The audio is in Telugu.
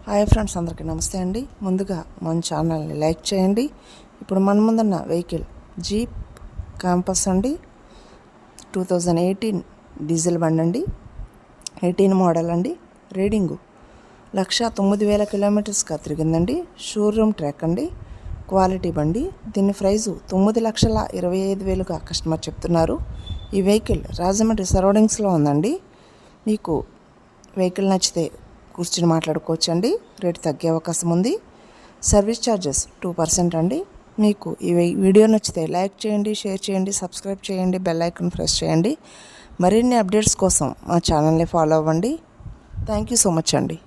హాయ్ ఫ్రెండ్స్, అందరికీ నమస్తే అండి. ముందుగా మన ఛానల్ని లైక్ చేయండి. ఇప్పుడు మన ముందున్న వెహికల్ జీప్ క్యాంపస్ అండి. 2018 డీజిల్ బండి అండి. 18 మోడల్ అండి. రీడింగు 1,09,000 కిలోమీటర్స్గా తిరిగిందండి. షోరూమ్ ట్రాక్ అండి. క్వాలిటీ బండి. దీని ప్రైజు 9,25,000గా కస్టమర్ చెప్తున్నారు. ఈ వెహికల్ రాజమండ్రి సరౌండింగ్స్లో ఉందండి. మీకు వెహికల్ నచ్చితే కూర్చుని మాట్లాడుకోవచ్చండి. రేటు తగ్గే అవకాశం ఉంది. సర్వీస్ ఛార్జెస్ 2% అండి. మీకు ఈ వీడియో నచ్చితే లైక్ చేయండి, షేర్ చేయండి, సబ్స్క్రైబ్ చేయండి, బెల్ ఐకాన్ ప్రెస్ చేయండి. మరిన్ని అప్డేట్స్ కోసం మా ఛానల్ని ఫాలో అవ్వండి. థ్యాంక్ యూ సో మచ్ అండి.